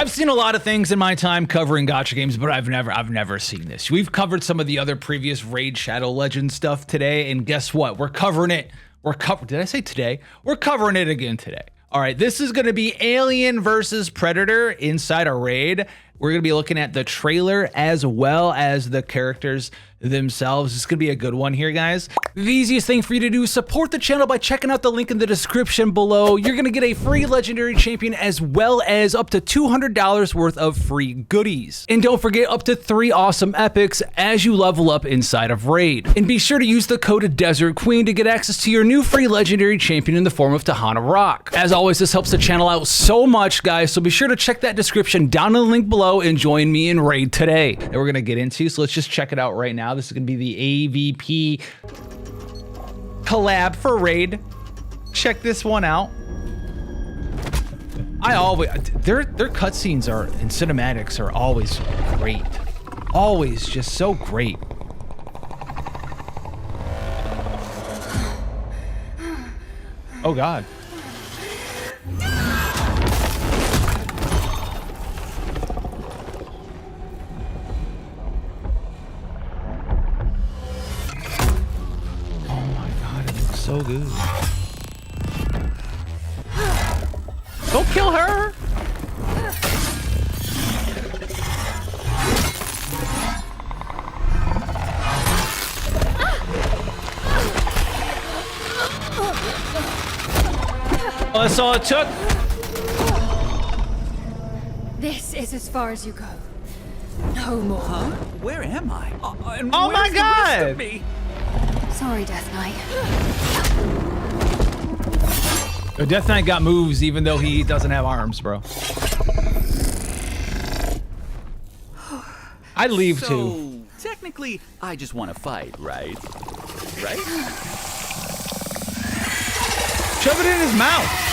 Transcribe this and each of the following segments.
I've seen a lot of things in my time covering gacha games, but I've never seen this. We've covered some of the other previous Raid Shadow Legends stuff today, and guess what? We're covering it. Did I say today? We're covering it again today. All right, this is going to be Alien versus Predator inside a raid. We're going to be looking at the trailer as well as the characters themselves. It's going to be a good one here, guys. The easiest thing for you to do is support the channel by checking out the link in the description below. You're going to get a free legendary champion as well as up to $200 worth of free goodies. And don't forget up to 3 awesome epics as you level up inside of Raid. And be sure to use the code Desert Queen to get access to your new free legendary champion in the form of Tahana Rock. As always, this helps the channel out so much, guys, so be sure to check that description down in the link below and join me in Raid today. That we're going to get into, so let's just check it out right now. This is going to be the AVP collab for Raid. Check this one out. Their cutscenes and cinematics are always great. Always just so great. Oh God. So good. Don't kill her. Oh, that's all it took. This is as far as you go. No more. Huh? Where am I? Oh my God! Sorry, Death Knight. Death Knight got moves even though he doesn't have arms, bro. I'd leave too. Technically, I just want to fight, right? Right? Shove it in his mouth.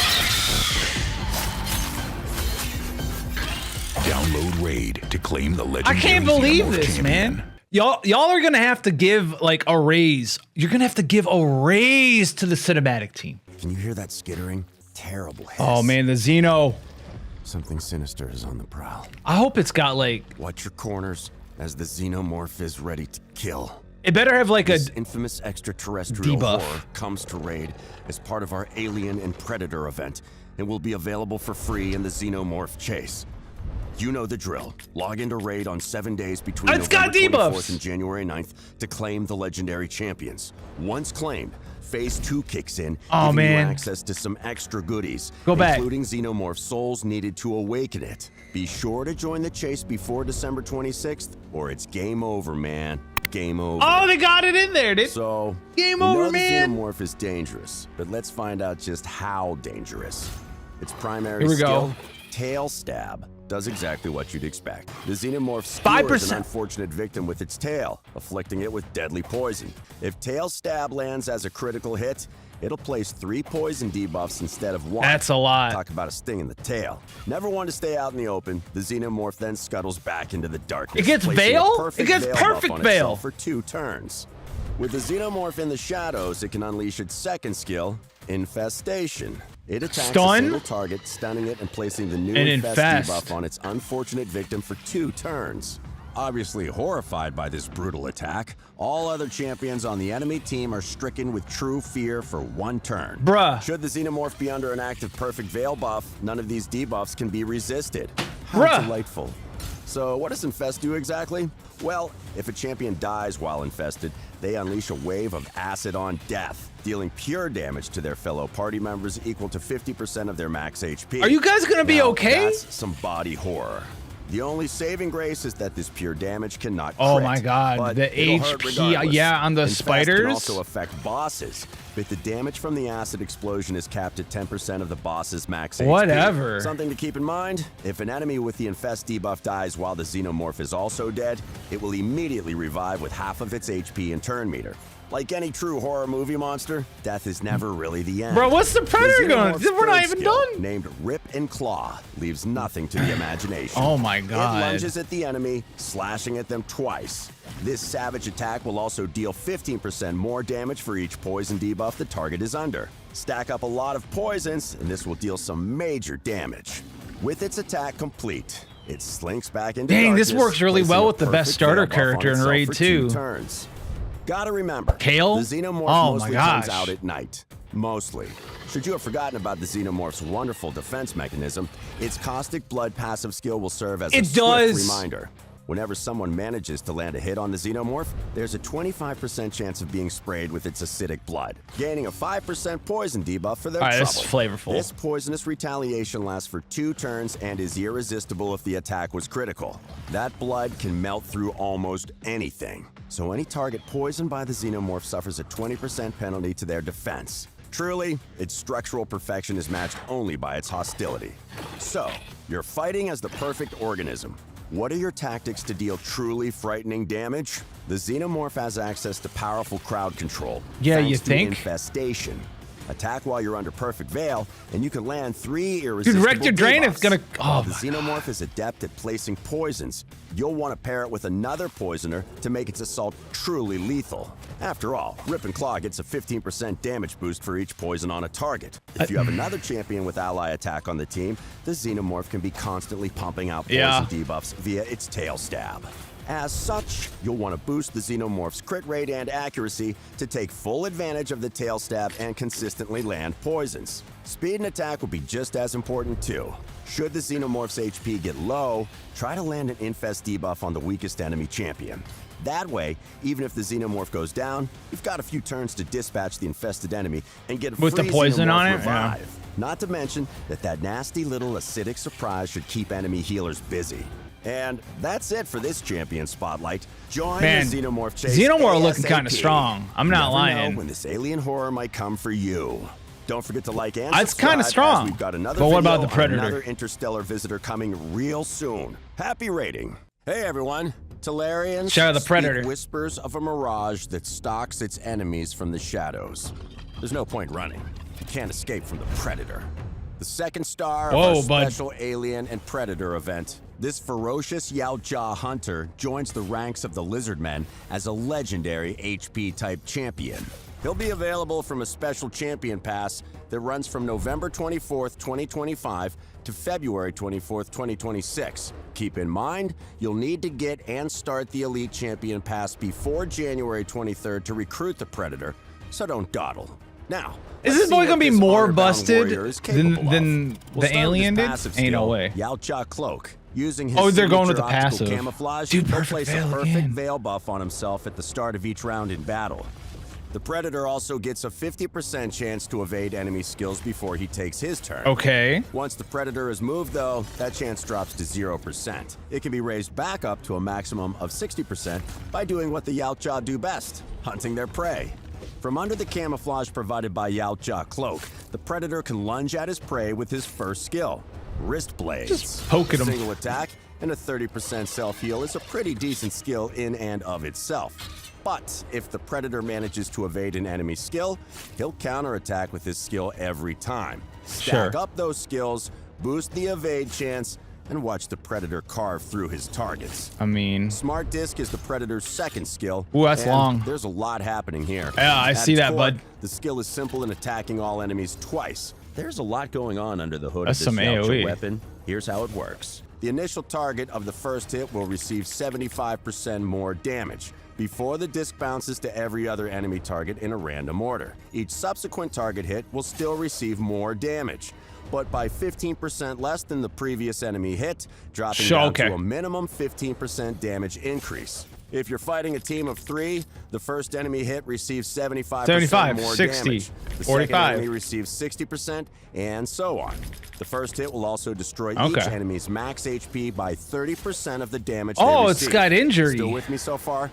Download Raid to claim the legendary I can't believe Xenomorph this, champion. man. Y'all are gonna have to give like a raise. You're gonna have to give a raise to the cinematic team. Can you hear that skittering? Terrible hiss. Oh man, the Xeno. Something sinister is on the prowl. I hope it's got like. Watch your corners as the Xenomorph is ready to kill. It better have like This a infamous extraterrestrial debuff. horror comes to Raid as part of our Alien and Predator event and will be available for free in the Xenomorph chase. You know the drill. Log into Raid on 7 days between It's got November debuffs. 24th and January 9th to claim the legendary champions. Once claimed, Phase 2 kicks in, Oh, giving man. you access to some extra goodies, Go back. including Xenomorph souls needed to awaken it. Be sure to join the chase before December 26th, or it's game over, man. Game over. Oh, they got it in there, dude. So, Game we over, know man. The Xenomorph is dangerous, but let's find out just how dangerous. Its primary Here we skill, go. tail stab, does exactly what you'd expect. The Xenomorph 5%. skewers an unfortunate victim with its tail, afflicting it with deadly poison. If tail stab lands as a critical hit, it'll place 3 poison debuffs instead of 1. That's a lot. Talk about a sting in the tail. Never one to stay out in the open, the Xenomorph then scuttles back into the darkness. It gets placing a veil? perfect It gets veil buff perfect on veil. itself for 2 turns. With the Xenomorph in the shadows, it can unleash its second skill, Infestation. It attacks Stun? a single target, stunning it and placing the new And Infest infest. debuff on its unfortunate victim for 2 turns. Obviously horrified by this brutal attack, all other champions on the enemy team are stricken with true fear for 1 turn. Bruh. Should the Xenomorph be under an active perfect veil buff, none of these debuffs can be resisted. How Bruh. delightful. So what does Infest do exactly? Well, if a champion dies while infested, they unleash a wave of acid on death, dealing pure damage to their fellow party members equal to 50% of their max HP. Are you guys gonna be Now, okay? That's some body horror. The only saving grace is that this pure damage cannot Oh crit, my God, but the it'll hurt HP, regardless. yeah, on the Infest spiders. can also affect bosses, but the damage from the acid explosion is capped at 10% of the boss's max HP. Whatever. Something to keep in mind, if an enemy with the Infest debuff dies while the Xenomorph is also dead, it will immediately revive with half of its HP and turn meter. Like any true horror movie monster, death is never really the end. Bro, what's the Predator going? Xenomorph's We're not third even skill, done. Named Rip and Claw, leaves nothing to the imagination. Oh my It God. lunges at the enemy, slashing at them twice. This savage attack will also deal 15% more damage for each poison debuff the target is under. Stack up a lot of poisons, and this will deal some major damage. With its attack complete, it slinks back into Dang, this darkness, works really placing well a with the best perfect starter veil buff on character in itself Raid for 2. 2 turns. Gotta remember, Kale? the Xenomorph Oh mostly my comes gosh. out at night. Mostly. Should you have forgotten about the Xenomorph's wonderful defense mechanism, its caustic blood passive skill will serve as a It swift does. reminder. Whenever someone manages to land a hit on the Xenomorph, there's a 25% chance of being sprayed with its acidic blood, gaining a 5% poison debuff for their All right, trouble. this is flavorful. This poisonous retaliation lasts for 2 turns and is irresistible if the attack was critical. That blood can melt through almost anything. So any target poisoned by the Xenomorph suffers a 20% penalty to their defense. Truly, its structural perfection is matched only by its hostility. So, you're fighting as the perfect organism. What are your tactics to deal truly frightening damage? The Xenomorph has access to powerful crowd control. Yeah, thanks you to think? Infestation. Attack while you're under perfect veil, and you can land 3 irresistible Dude, Rector Drain is debuffs. gonna. While Oh, the my Xenomorph is adept at placing poisons, you'll want to pair it with another poisoner to make its assault truly lethal. After all, Rip and Claw gets a 15% damage boost for each poison on a target. If you have another champion with ally attack on the team, the Xenomorph can be constantly pumping out poison Yeah. debuffs via its tail stab. As such, you'll want to boost the Xenomorph's crit rate and accuracy to take full advantage of the tail stab and consistently land poisons. Speed and attack will be just as important too. Should the Xenomorph's HP get low, try to land an Infest debuff on the weakest enemy champion. That way, even if the Xenomorph goes down, you've got a few turns to dispatch the infested enemy and get a With the free poison Xenomorph on it? revive. Yeah. Not to mention that nasty little acidic surprise should keep enemy healers busy. And that's it for this champion spotlight. Join Man, the Xenomorph chase. Xenomorph looking ASAP. kinda strong. I'm not You never know lying. when this alien horror might come for you. Don't forget to like and It's subscribe, kinda strong. as we've got another But what video about the on Predator? another interstellar visitor coming real soon. Happy rating. Hey everyone. Talarians Shout out the speak Predator. whispers of a mirage that stalks its enemies from the shadows. There's no point running. You can't escape from the Predator. The second star Whoa, of our bud. special Alien and Predator event. This ferocious Yautja hunter joins the ranks of the Lizardmen as a legendary HP-type champion. He'll be available from a special champion pass that runs from November 24th, 2025 to February 24th, 2026. Keep in mind, you'll need to get and start the Elite Champion Pass before January 23rd to recruit the Predator, so don't dawdle. Now, Is let's this see boy what gonna be this more honor-bound busted warrior is than capable of. than We'll the start with alien his did? passive Ain't no skill, way. Yautja Cloak. Using his Oh, they're going with signature the optical passive. camouflage, Dude, he'll perfect place a veil perfect again. veil buff on himself at the start of each round in battle. The Predator also gets a 50% chance to evade enemy skills before he takes his turn. Okay. Once the Predator is moved, though, that chance drops to 0%. It can be raised back up to a maximum of 60% by doing what the Yautja do best, hunting their prey. From under the camouflage provided by Yautja Cloak, the Predator can lunge at his prey with his first skill, Wrist Blades. Just poking him. Single attack and a 30% self-heal is a pretty decent skill in and of itself. But if the Predator manages to evade an enemy's skill, he'll counterattack with his skill every time. Stack Sure. up those skills, boost the evade chance, and watch the Predator carve through his targets. I mean, Smart Disc is the Predator's second skill. Ooh, that's and long. There's a lot happening here. Yeah, I At see its that, core, bud. The skill is simple in attacking all enemies twice. There's a lot going on under the hood That's of this some Yautja AoE. weapon. Here's how it works. The initial target of the first hit will receive 75% more damage before the disc bounces to every other enemy target in a random order. Each subsequent target hit will still receive more damage, but by 15% less than the previous enemy hit, dropping Sure, down okay. to a minimum 15% damage increase. If you're fighting a team of 3, the first enemy hit receives 75% 75, more 60, damage. The 45. second enemy receives 60%, and so on. The first hit will also destroy each Okay. enemy's max HP by 30% of the damage Oh, they it's receive. got injury. Still with me so far?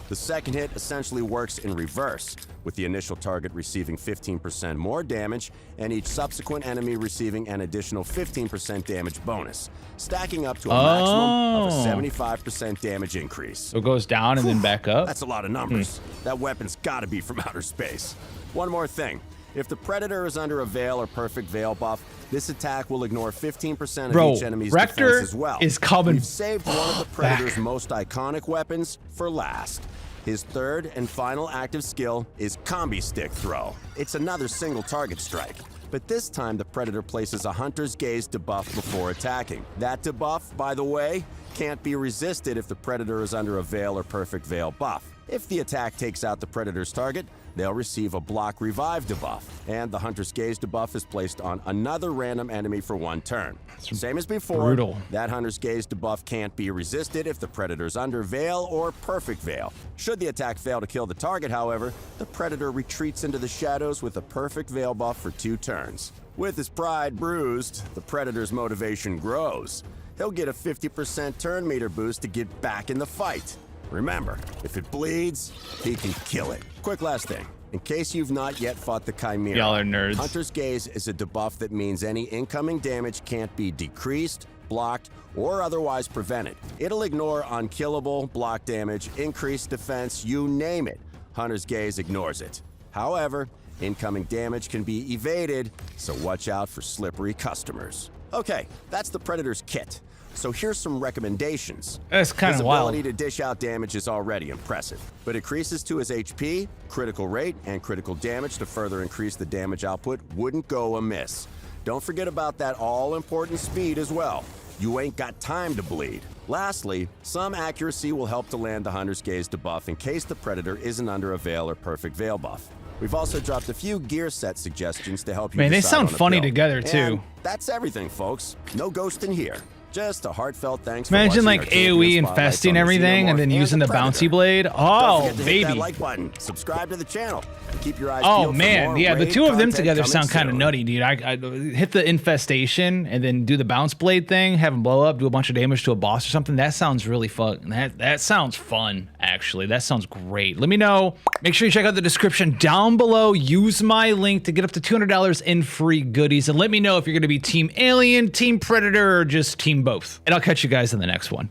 The second hit essentially works in reverse, with the initial target receiving 15% more damage and each subsequent enemy receiving an additional 15% damage bonus, stacking up to a maximum of a Oh. 75% damage increase. so it goes down and then back up. That's a lot of numbers. That weapon's gotta be from outer space. One more thing. If the Predator is under a veil or perfect veil buff, this attack will ignore 15% of Bro, each enemy's Rector defense as well. is coming We've saved one of the back. Predator's most iconic weapons for last. His third and final active skill is Combi Stick Throw. It's another single target strike. but this time the Predator places a Hunter's Gaze debuff before attacking. That debuff, by the way, can't be resisted if the Predator is under a Veil or Perfect Veil buff. If the attack takes out the Predator's target, they'll receive a Block Revive debuff, and the Hunter's Gaze debuff is placed on another random enemy for 1 turn. Same as before, brutal. That Hunter's Gaze debuff can't be resisted if the Predator's under Veil or Perfect Veil. Should the attack fail to kill the target, however, the Predator retreats into the shadows with a Perfect Veil buff for 2 turns. With his pride bruised, the Predator's motivation grows. He'll get a 50% turn meter boost to get back in the fight. Remember, if it bleeds, he can kill it. Quick last thing. In case you've not yet fought the Chimera, Y'all are nerds. Hunter's Gaze is a debuff that means any incoming damage can't be decreased, blocked, or otherwise prevented. It'll ignore unkillable, block damage, increased defense, you name it. Hunter's Gaze ignores it. However, incoming damage can be evaded, so watch out for slippery customers. Okay, that's the Predator's kit. So here's some recommendations. That's kind His of wild. ability to dish out damage is already impressive, but increases to his HP, critical rate, and critical damage to further increase the damage output wouldn't go amiss. Don't forget about that all-important speed as well. You ain't got time to bleed. Lastly, some accuracy will help to land the Hunter's Gaze debuff in case the Predator isn't under a Veil or Perfect Veil buff. We've also dropped a few gear set suggestions to help you Man, they decide sound on a funny build. together, too. And that's everything, folks. No ghosting here. Just a heartfelt thanks for Imagine watching like our champion AoE spotlights infesting on the everything and Xenomorph then using the Predator. bouncy blade. Don't Oh, forget to hit that baby. like button. Subscribe to the channel. Keep your eyes Oh peeled for man, more yeah, the raid two of them content together coming sound kind of soon. nutty, dude. I hit the infestation and then do the bounce blade thing, have them blow up, do a bunch of damage to a boss or something. That sounds really fun. That sounds fun, actually. That sounds great. Let me know. Make sure you check out the description down below. Use my link to get up to $200 in free goodies, and let me know if you're going to be Team Alien, Team Predator, or just Team both. And I'll catch you guys in the next one.